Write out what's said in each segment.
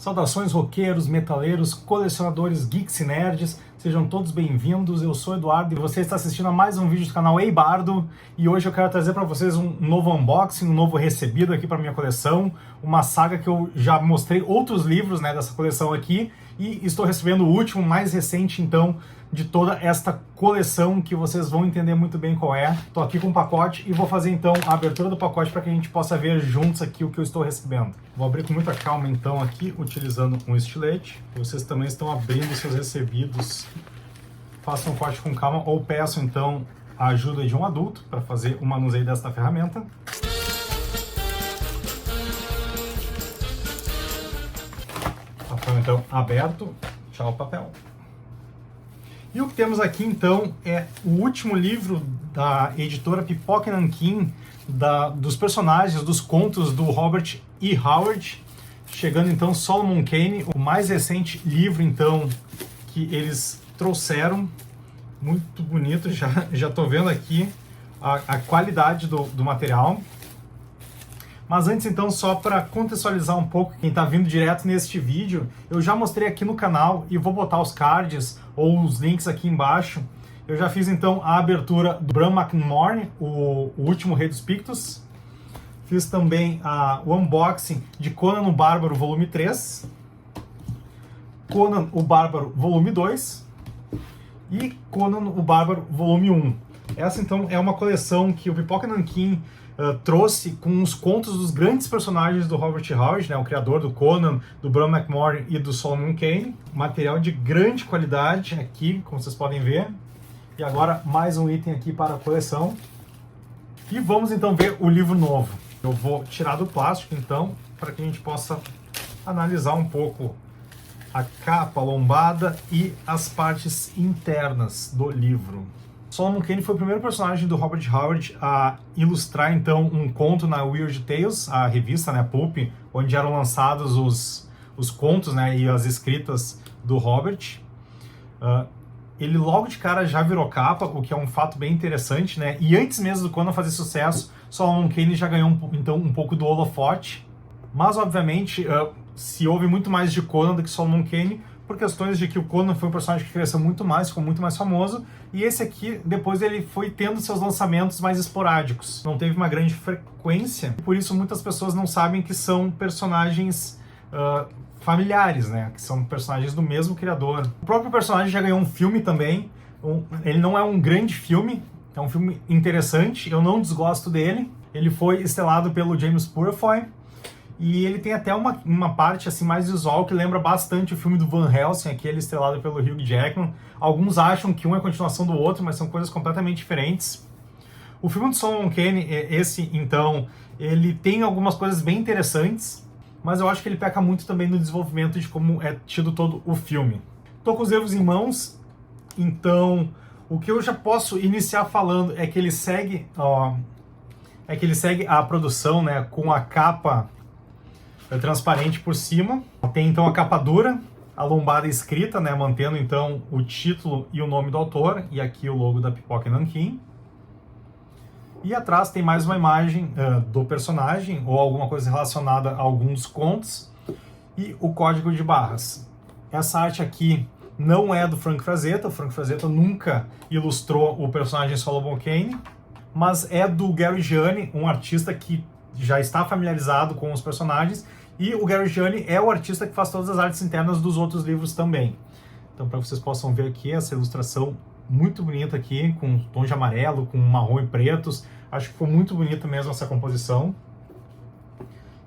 Saudações roqueiros, metaleiros, colecionadores, geeks e nerds, sejam todos bem-vindos. Eu sou Eduardo e você está assistindo a mais um vídeo do canal Ei Bardo, e hoje eu quero trazer para vocês um novo unboxing, um novo recebido aqui para minha coleção, uma saga que eu já mostrei outros livros, dessa coleção aqui, e estou recebendo o último, mais recente então, de toda esta coleção, que vocês vão entender muito bem qual é. Estou aqui com o pacote e vou fazer então a abertura do pacote para que a gente possa ver juntos aqui o que eu estou recebendo. Vou abrir com muita calma então aqui, utilizando um estilete. Vocês também estão abrindo seus recebidos. Façam um corte com calma ou peçam então a ajuda de um adulto para fazer o manuseio desta ferramenta. Papel então aberto. Tchau, papel. E o que temos aqui então é o último livro da editora Pipoca Nanquim, dos personagens, dos contos do Robert E. Howard. Chegando então Solomon Kane, o mais recente livro então que eles trouxeram. Muito bonito, já tô vendo aqui a qualidade do material. Mas antes então, só para contextualizar um pouco quem está vindo direto neste vídeo, eu já mostrei aqui no canal e vou botar os cards ou os links aqui embaixo. Eu já fiz então a abertura do Bran Mak Morn, o último Rei dos Pictos. Fiz também o unboxing de Conan o Bárbaro volume 3, Conan o Bárbaro volume 2 e Conan o Bárbaro volume 1. Essa então é uma coleção que o Pipoca Nanquim trouxe com os contos dos grandes personagens do Robert Howard, o criador do Conan, do Bran Mak Morn e do Solomon Kane. Material de grande qualidade aqui, como vocês podem ver. E agora mais um item aqui para a coleção. E vamos então ver o livro novo. Eu vou tirar do plástico então, para que a gente possa analisar um pouco a capa, a lombada e as partes internas do livro. Solomon Kane foi o primeiro personagem do Robert Howard a ilustrar então um conto na Weird Tales, a revista, Pulp, onde eram lançados os contos, e as escritas do Robert. Ele logo de cara já virou capa, o que é um fato bem interessante, E antes mesmo do Conan fazer sucesso, Solomon Kane já ganhou então um pouco do holofote. Mas obviamente se ouve muito mais de Conan do que Solomon Kane, por questões de que o Conan foi um personagem que cresceu muito mais, ficou muito mais famoso, e esse aqui, depois ele foi tendo seus lançamentos mais esporádicos. Não teve uma grande frequência, por isso muitas pessoas não sabem que são personagens familiares, que são personagens do mesmo criador. O próprio personagem já ganhou um filme também, ele não é um grande filme, é um filme interessante, eu não desgosto dele. Ele foi estrelado pelo James Purefoy, e ele tem até uma parte assim mais visual que lembra bastante o filme do Van Helsing, aquele estrelado pelo Hugh Jackman. Alguns acham que um é a continuação do outro, mas são coisas completamente diferentes. O filme do Solomon Kane, esse então, ele tem algumas coisas bem interessantes, mas eu acho que ele peca muito também no desenvolvimento de como é tido todo o filme. Tô com os livros em mãos, então o que eu já posso iniciar falando é que ele segue, a produção, com a capa transparente por cima. Tem então a capa dura, a lombada escrita, mantendo então o título e o nome do autor, e aqui o logo da Pipoca Nanquim. E atrás tem mais uma imagem do personagem, ou alguma coisa relacionada a algum dos contos, e o código de barras. Essa arte aqui não é do Frank Frazetta, o Frank Frazetta nunca ilustrou o personagem Solomon Kane, mas é do Gary Gianni, um artista que já está familiarizado com os personagens, e o Gary Gianni é o artista que faz todas as artes internas dos outros livros também. Então, para vocês possam ver aqui essa ilustração muito bonita aqui, com tons de amarelo, com marrom e pretos, acho que ficou muito bonita mesmo essa composição.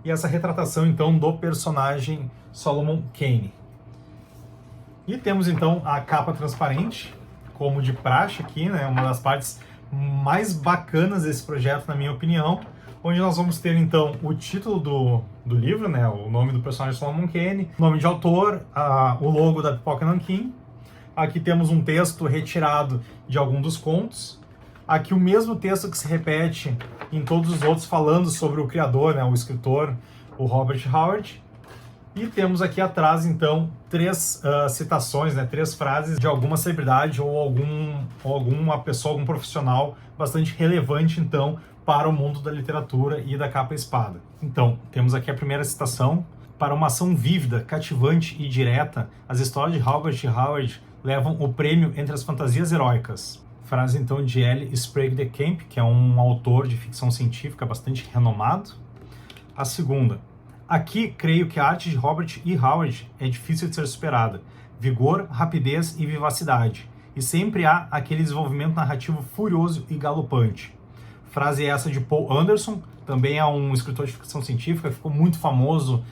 E essa retratação então do personagem Solomon Kane. E temos então a capa transparente, como de praxe aqui, uma das partes mais bacanas desse projeto, na minha opinião, onde nós vamos ter então o título do livro, o nome do personagem Solomon Kane, nome de autor, o logo da Pipoca Nanquim. Aqui temos um texto retirado de algum dos contos. Aqui o mesmo texto que se repete em todos os outros, falando sobre o criador, o escritor, o Robert Howard. E temos aqui atrás então três citações, três frases de alguma celebridade ou alguma pessoa, algum profissional bastante relevante então para o mundo da literatura e da capa e espada. Então, temos aqui a primeira citação, Para uma ação vívida, cativante e direta, as histórias de Robert E. Howard levam o prêmio entre as fantasias heróicas. Frase então de L. Sprague de Camp, que é um autor de ficção científica bastante renomado. A segunda: aqui creio que a arte de Robert E. Howard é difícil de ser superada. Vigor, rapidez e vivacidade. E sempre há aquele desenvolvimento narrativo furioso e galopante. Frase essa de Paul Anderson, também é um escritor de ficção científica, ficou muito famoso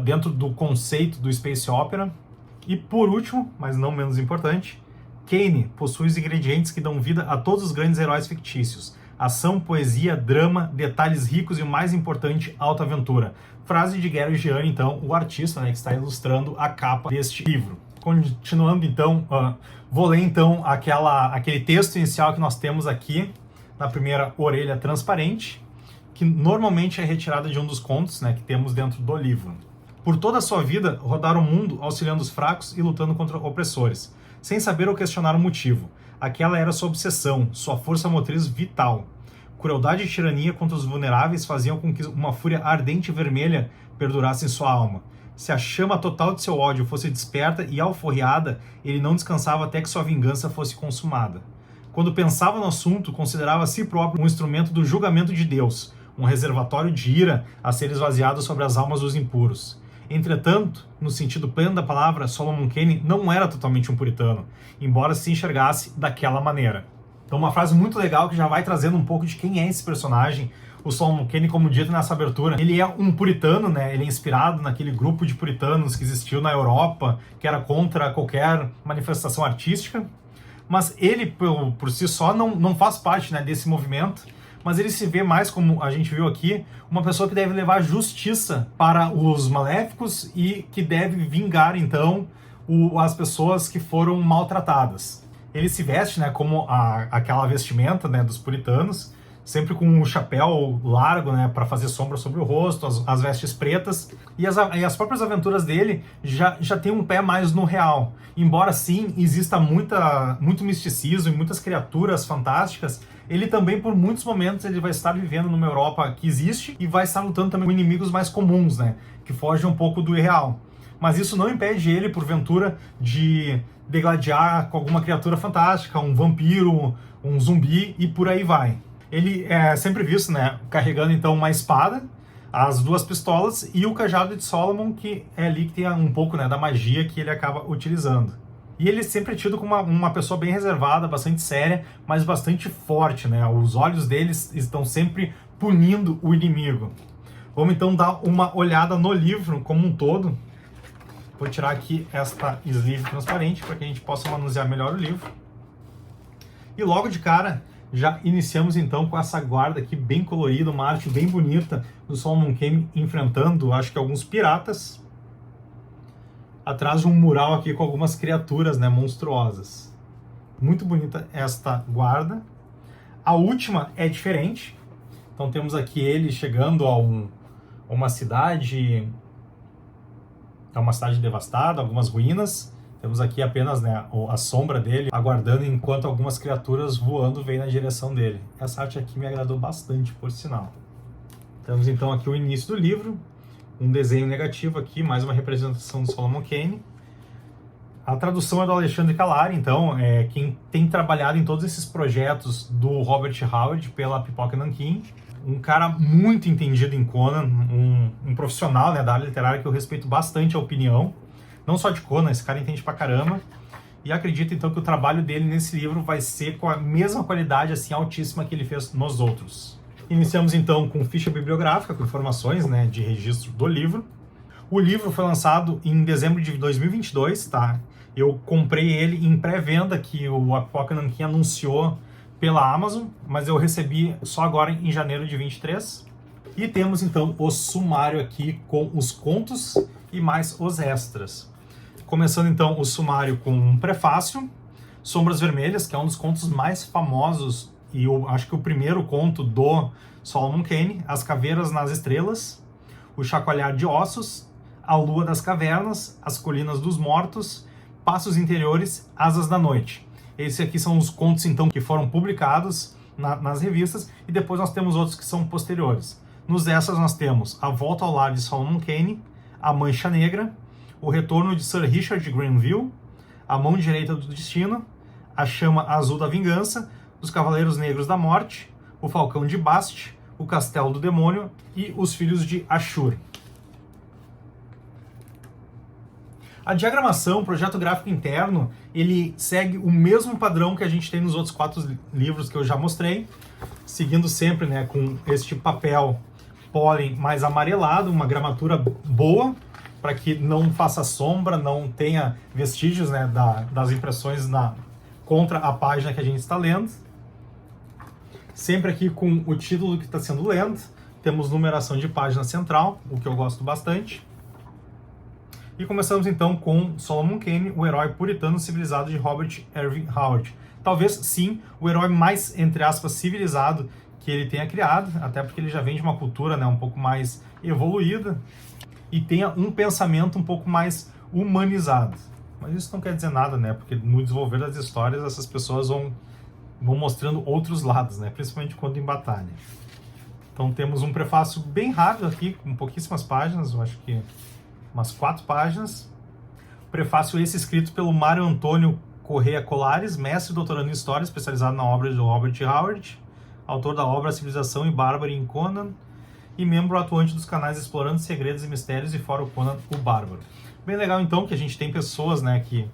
dentro do conceito do space opera. E por último, mas não menos importante, Kane possui os ingredientes que dão vida a todos os grandes heróis fictícios. Ação, poesia, drama, detalhes ricos e o mais importante, alta aventura. Frase de Gary Giani, então, o artista, né, que está ilustrando a capa deste livro. Continuando então, vou ler então aquele texto inicial que nós temos aqui na primeira orelha transparente, que normalmente é retirada de um dos contos, né, que temos dentro do livro. Por toda a sua vida, rodar o mundo auxiliando os fracos e lutando contra opressores, sem saber ou questionar o motivo. Aquela era sua obsessão, sua força motriz vital. Crueldade e tirania contra os vulneráveis faziam com que uma fúria ardente e vermelha perdurasse em sua alma. Se a chama total de seu ódio fosse desperta e alforriada, ele não descansava até que sua vingança fosse consumada. Quando pensava no assunto, considerava a si próprio um instrumento do julgamento de Deus, um reservatório de ira a ser esvaziado sobre as almas dos impuros. Entretanto, no sentido pleno da palavra, Solomon Kane não era totalmente um puritano, embora se enxergasse daquela maneira. Então, uma frase muito legal que já vai trazendo um pouco de quem é esse personagem. O Solomon Kane, como dito nessa abertura, ele é um puritano, né? Ele é inspirado naquele grupo de puritanos que existiu na Europa, que era contra qualquer manifestação artística. Mas ele, por si só, não faz parte, né, desse movimento. Mas ele se vê mais, como a gente viu aqui, uma pessoa que deve levar justiça para os maléficos e que deve vingar, então, as pessoas que foram maltratadas. Ele se veste, né, como aquela vestimenta, né, dos puritanos, sempre com um chapéu largo, né, para fazer sombra sobre o rosto, as vestes pretas, e as próprias aventuras dele já tem um pé mais no real. Embora sim exista muito misticismo e muitas criaturas fantásticas, ele também por muitos momentos ele vai estar vivendo numa Europa que existe e vai estar lutando também com inimigos mais comuns, né, que fogem um pouco do irreal. Mas isso não impede ele, porventura, de degladiar com alguma criatura fantástica, um vampiro, um zumbi e por aí vai. Ele é sempre visto, né, carregando então uma espada, as duas pistolas e o cajado de Solomon, que é ali que tem um pouco, né, da magia que ele acaba utilizando. E ele sempre é tido como uma pessoa bem reservada, bastante séria, mas bastante forte, né? Os olhos deles estão sempre punindo o inimigo. Vamos então dar uma olhada no livro como um todo. Vou tirar aqui esta sleeve transparente para que a gente possa manusear melhor o livro. E logo de cara, já iniciamos então com essa guarda aqui bem colorida, uma arte bem bonita do Solomon Kane enfrentando, acho que alguns piratas, atrás de um mural aqui com algumas criaturas, né, monstruosas. Muito bonita esta guarda. A última é diferente. Então temos aqui ele chegando a uma cidade devastada, algumas ruínas. Temos aqui apenas, né, a sombra dele aguardando enquanto algumas criaturas voando vêm na direção dele. Essa arte aqui me agradou bastante, por sinal. Temos então aqui o início do livro, um desenho negativo aqui, mais uma representação do Solomon Kane. A tradução é do Alexandre Calari, então, quem tem trabalhado em todos esses projetos do Robert Howard pela Pipoca Nankin. Um cara muito entendido em Conan, um profissional, né, da área literária que eu respeito bastante a opinião. Não só de Conan, esse cara entende pra caramba. E acredito então que o trabalho dele nesse livro vai ser com a mesma qualidade assim altíssima que ele fez nos outros. Iniciamos então com ficha bibliográfica, com informações, né, de registro do livro. O livro foi lançado em dezembro de 2022, tá? Eu comprei ele em pré-venda, que o Pipoca Nankin anunciou pela Amazon, mas eu recebi só agora em janeiro de 23. E temos então o sumário aqui com os contos e mais os extras. Começando então o sumário com um prefácio, Sombras Vermelhas, que é um dos contos mais famosos e eu acho que o primeiro conto do Solomon Kane, As Caveiras nas Estrelas, O Chacoalhar de Ossos, A Lua das Cavernas, As Colinas dos Mortos, Passos Interiores, Asas da Noite. Esses aqui são os contos então que foram publicados nas revistas e depois nós temos outros que são posteriores. Nos extras nós temos A Volta ao Lar de Solomon Kane, A Mancha Negra, O Retorno de Sir Richard Grenville, A Mão Direita do Destino, A Chama Azul da Vingança, Os Cavaleiros Negros da Morte, O Falcão de Bast, O Castelo do Demônio e Os Filhos de Ashur. A diagramação, o projeto gráfico interno, ele segue o mesmo padrão que a gente tem nos outros 4 livros que eu já mostrei, seguindo sempre, né, com este papel pólen mais amarelado, uma gramatura boa, para que não faça sombra, não tenha vestígios, né, das impressões contra a página que a gente está lendo. Sempre aqui com o título que está sendo lendo, temos numeração de página central, o que eu gosto bastante. E começamos então com Solomon Kane, o herói puritano civilizado de Robert Irving Howard. Talvez, sim, o herói mais, entre aspas, civilizado que ele tenha criado, até porque ele já vem de uma cultura, né, um pouco mais evoluída e tenha um pensamento um pouco mais humanizado. Mas isso não quer dizer nada, né, porque no desenvolver das histórias essas pessoas vão mostrando outros lados, né, principalmente quando em batalha. Então temos um prefácio bem rápido aqui, com pouquíssimas páginas, eu acho que umas 4 páginas. Prefácio esse escrito pelo Mário Antônio Correia Colares, mestre e doutorando em História, especializado na obra de Robert Howard, autor da obra Civilização e Bárbaro em Conan, e membro atuante dos canais Explorando Segredos e Mistérios e Fora o Conan, o Bárbaro. Bem legal então que a gente tem pessoas, né, que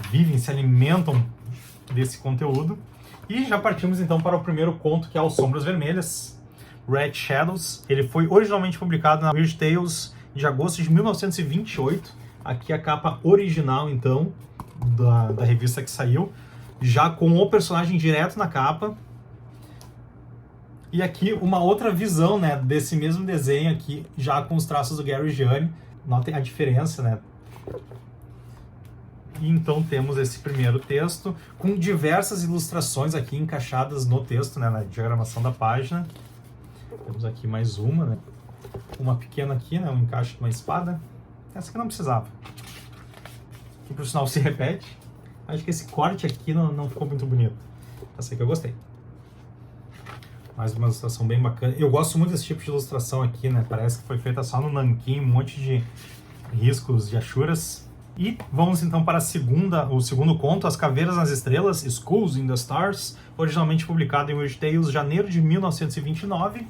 vivem, se alimentam desse conteúdo. E já partimos então para o primeiro conto, que é o Sombras Vermelhas, Red Shadows. Ele foi originalmente publicado na Weird Tales de agosto de 1928. Aqui a capa original, então, da revista que saiu, já com o personagem direto na capa. E aqui uma outra visão, né, desse mesmo desenho aqui, já com os traços do Gary Gianni. Notem a diferença, né? E então temos esse primeiro texto, com diversas ilustrações aqui encaixadas no texto, né, na diagramação da página. Temos aqui mais uma, né? Uma pequena aqui, né, um encaixe de uma espada. Essa aqui não precisava. Que por sinal se repete. Acho que esse corte aqui não ficou muito bonito. Essa aqui eu gostei. Mais uma ilustração bem bacana. Eu gosto muito desse tipo de ilustração aqui, né? Parece que foi feita só no nanquim, um monte de riscos de achuras. E vamos então para o segundo conto, As Caveiras nas Estrelas, Skulls in the Stars, originalmente publicado em Weird Tales, janeiro de 1929.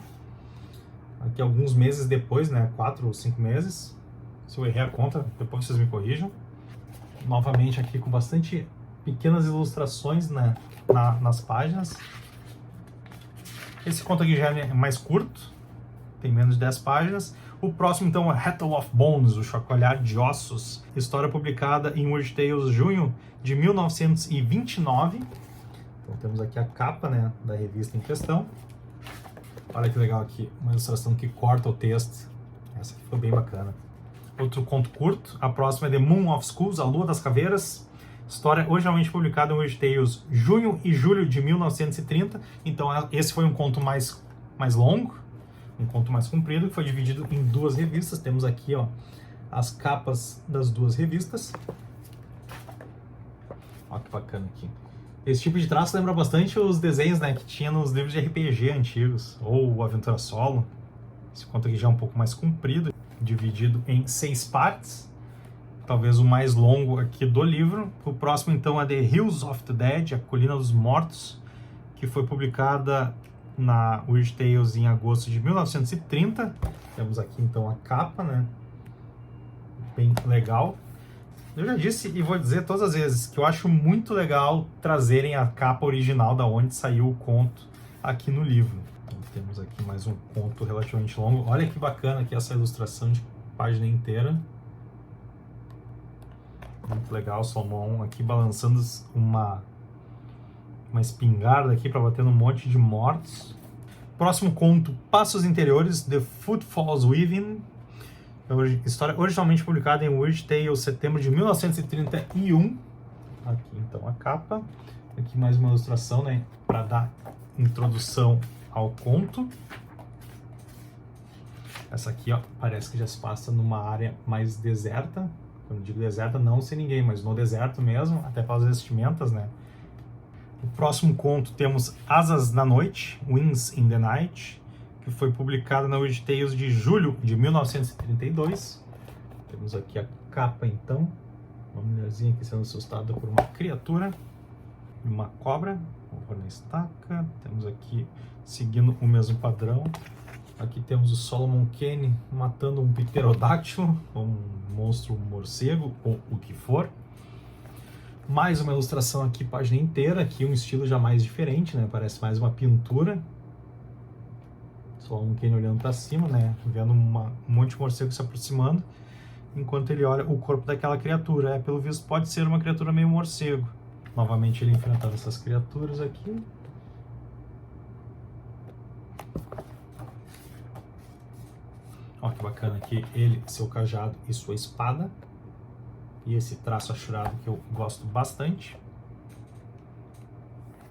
Aqui alguns meses depois, né? 4 ou 5 meses. Se eu errei a conta, depois vocês me corrijam. Novamente aqui com bastante pequenas ilustrações, né, nas páginas. Esse conto aqui já é mais curto, tem menos de 10 páginas. O próximo então é Rattle of Bones, o Chacoalhar de Ossos. História publicada em Weird Tales, junho de 1929. Então temos aqui a capa, né, da revista em questão. Olha que legal aqui, uma ilustração que corta o texto. Essa aqui ficou bem bacana. Outro conto curto, a próxima é The Moon of Skulls, A Lua das Caveiras. História originalmente publicada em Weird Tales, junho e julho de 1930. Então esse foi um conto mais longo, um conto mais comprido, que foi dividido em 2 revistas. Temos aqui, ó, as capas das 2 revistas. Olha que bacana aqui. Esse tipo de traço lembra bastante os desenhos, né, que tinha nos livros de RPG antigos, ou Aventura Solo. Esse conto aqui já é um pouco mais comprido, dividido em 6 partes, talvez o mais longo aqui do livro. O próximo então é The Hills of the Dead, A Colina dos Mortos, que foi publicada na Weird Tales em agosto de 1930. Temos aqui então a capa, né, bem legal. Eu já disse e vou dizer todas as vezes que eu acho muito legal trazerem a capa original da onde saiu o conto aqui no livro. Então, temos aqui mais um conto relativamente longo. Olha que bacana aqui essa ilustração de página inteira. Muito legal, Solomon aqui balançando uma espingarda aqui para bater num monte de mortos. Próximo conto, Passos Interiores, The Footfalls Within. História originalmente publicada em Weird Tales, setembro de 1931. Aqui então a capa. Aqui mais uma ilustração, né, para dar introdução ao conto. Essa aqui, ó, parece que já se passa numa área mais deserta. Quando digo deserta, não sem ninguém, mas no deserto mesmo, até pelas vestimentas, né? No próximo conto temos Asas na Noite, Wings in the Night, que foi publicada na Weird Tales de julho de 1932. Temos aqui a capa, então. Uma mulherzinha aqui sendo assustada por uma criatura. Uma cobra. Vou na estaca. Temos aqui, seguindo o mesmo padrão. Aqui temos o Solomon Kane matando um pterodáctilo, um monstro morcego, ou o que for. Mais uma ilustração aqui, página inteira. Aqui um estilo já mais diferente, né? Parece mais uma pintura. Solomon Kane olhando para cima, né? Vendo um monte de morcego se aproximando, enquanto ele olha o corpo daquela criatura. Pelo visto pode ser uma criatura meio morcego. Novamente ele enfrentando essas criaturas aqui. Olha que bacana aqui, ele, seu cajado e sua espada. E esse traço achurado que eu gosto bastante.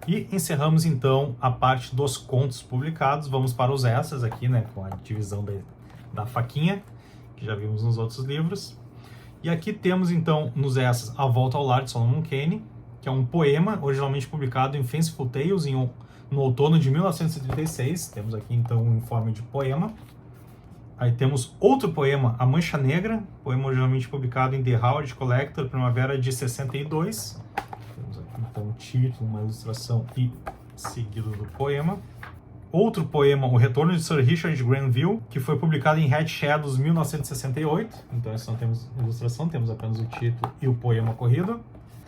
E encerramos então a parte dos contos publicados. Vamos para os extras aqui, né, com a divisão da faquinha, que já vimos nos outros livros. E aqui temos então nos extras A Volta ao Lar de Solomon Kane, que é um poema originalmente publicado em Fanciful Tales no outono de 1936. Temos aqui então um informe de poema. Aí temos outro poema, A Mancha Negra, poema originalmente publicado em The Howard Collector, primavera de 62. Temos aqui então um título, uma ilustração e seguido do poema. Outro poema, O Retorno de Sir Richard Grenville, que foi publicado em Red Shadows 1968. Então essa não temos ilustração, temos apenas o título e o poema corrido.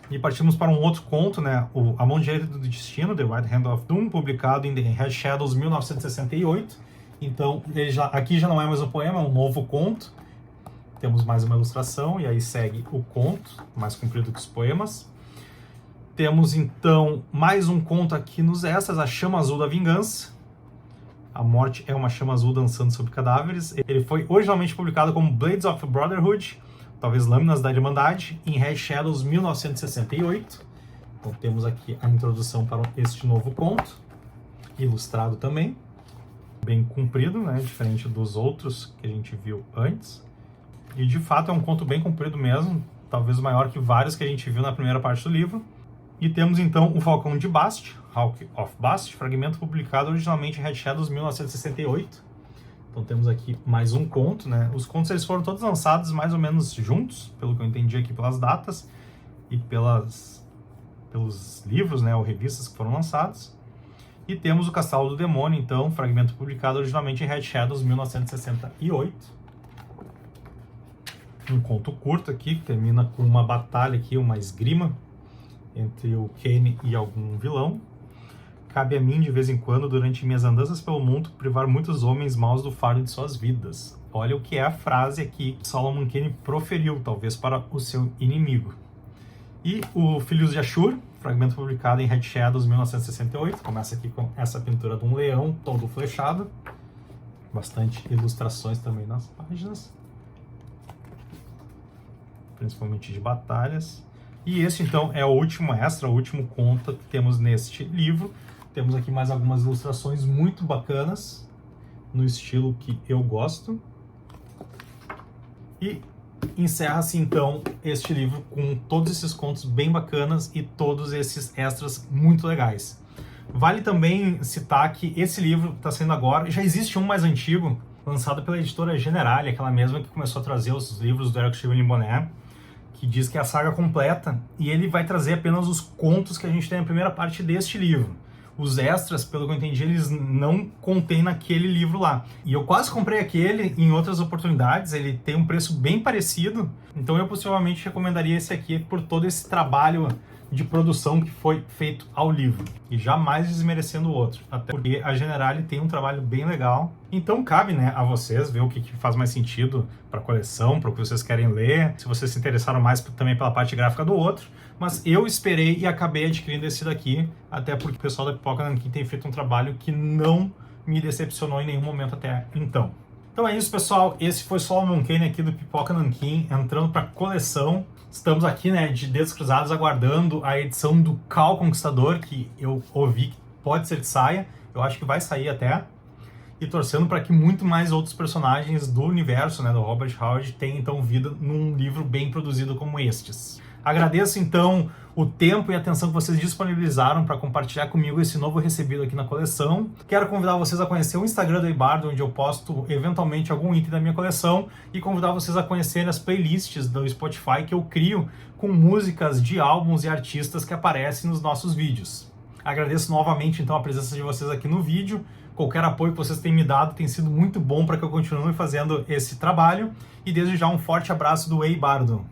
E partimos para um outro conto, né, A Mão Direita do Destino, The Right Hand of Doom, publicado em Red Shadows 1968. Então, aqui já não é mais um poema, é um novo conto. Temos mais uma ilustração, e aí segue o conto, mais comprido que os poemas. Temos, então, mais um conto aqui nos extras, A Chama Azul da Vingança. A morte é uma chama azul dançando sobre cadáveres. Ele foi originalmente publicado como Blades of Brotherhood, talvez Lâminas da Irmandade, em Red Shadows 1968. Então, temos aqui a introdução para este novo conto, ilustrado também. Bem comprido, né? Diferente dos outros que a gente viu antes. E de fato é um conto bem comprido mesmo, talvez maior que vários que a gente viu na primeira parte do livro. E temos então o Falcão de Bast, Hawk of Bast, fragmento publicado originalmente em Red Shadows 1968. Então temos aqui mais um conto, né? Os contos eles foram todos lançados mais ou menos juntos, pelo que eu entendi aqui pelas datas e pelos livros, né, ou revistas que foram lançados. E temos o Castelo do Demônio, então, fragmento publicado originalmente em Red Shadows 1968. Um conto curto aqui, que termina com uma batalha aqui, uma esgrima entre o Kane e algum vilão. Cabe a mim, de vez em quando, durante minhas andanças pelo mundo, privar muitos homens maus do fardo de suas vidas. Olha o que é a frase aqui que Solomon Kane proferiu, talvez para o seu inimigo. E o Filhos de Ashur, fragmento publicado em Red Shadows 1968. Começa aqui com essa pintura de um leão todo flechado. Bastante ilustrações também nas páginas, principalmente de batalhas. E esse então é o último extra, o último conto que temos neste livro. Temos aqui mais algumas ilustrações muito bacanas, no estilo que eu gosto. E encerra-se então este livro com todos esses contos bem bacanas e todos esses extras muito legais. Vale também citar que esse livro está saindo agora, já existe um mais antigo, lançado pela editora Generale, aquela mesma que começou a trazer os livros do Eric Chevalier Bonnet, que diz que é a saga completa, e ele vai trazer apenas os contos que a gente tem na primeira parte deste livro. Os extras, pelo que eu entendi, eles não contêm naquele livro lá. E eu quase comprei aquele em outras oportunidades, ele tem um preço bem parecido, então eu possivelmente recomendaria esse aqui por todo esse trabalho de produção que foi feito ao livro. E jamais desmerecendo o outro, até porque a Generale tem um trabalho bem legal. Então cabe, né, a vocês ver o que faz mais sentido para a coleção, para o que vocês querem ler, se vocês se interessaram mais também pela parte gráfica do outro. Mas eu esperei e acabei adquirindo esse daqui, até porque o pessoal da Pipoca Nanquim tem feito um trabalho que não me decepcionou em nenhum momento até então. Então é isso, pessoal. Esse foi Solomon Kane aqui do Pipoca Nanquim, entrando para a coleção. Estamos aqui, né, de dedos cruzados, aguardando a edição do Cal Conquistador, que eu ouvi que pode ser que saia. Eu acho que vai sair até. e torcendo para que muito mais outros personagens do universo, né, do Robert Howard tenham então vida num livro bem produzido como estes. Agradeço então o tempo e a atenção que vocês disponibilizaram para compartilhar comigo esse novo recebido aqui na coleção. Quero convidar vocês a conhecer o Instagram do Eibardo, onde eu posto eventualmente algum item da minha coleção, e convidar vocês a conhecerem as playlists do Spotify que eu crio com músicas de álbuns e artistas que aparecem nos nossos vídeos. Agradeço novamente então a presença de vocês aqui no vídeo. Qualquer apoio que vocês têm me dado tem sido muito bom para que eu continue fazendo esse trabalho, e desde já um forte abraço do Eibardo.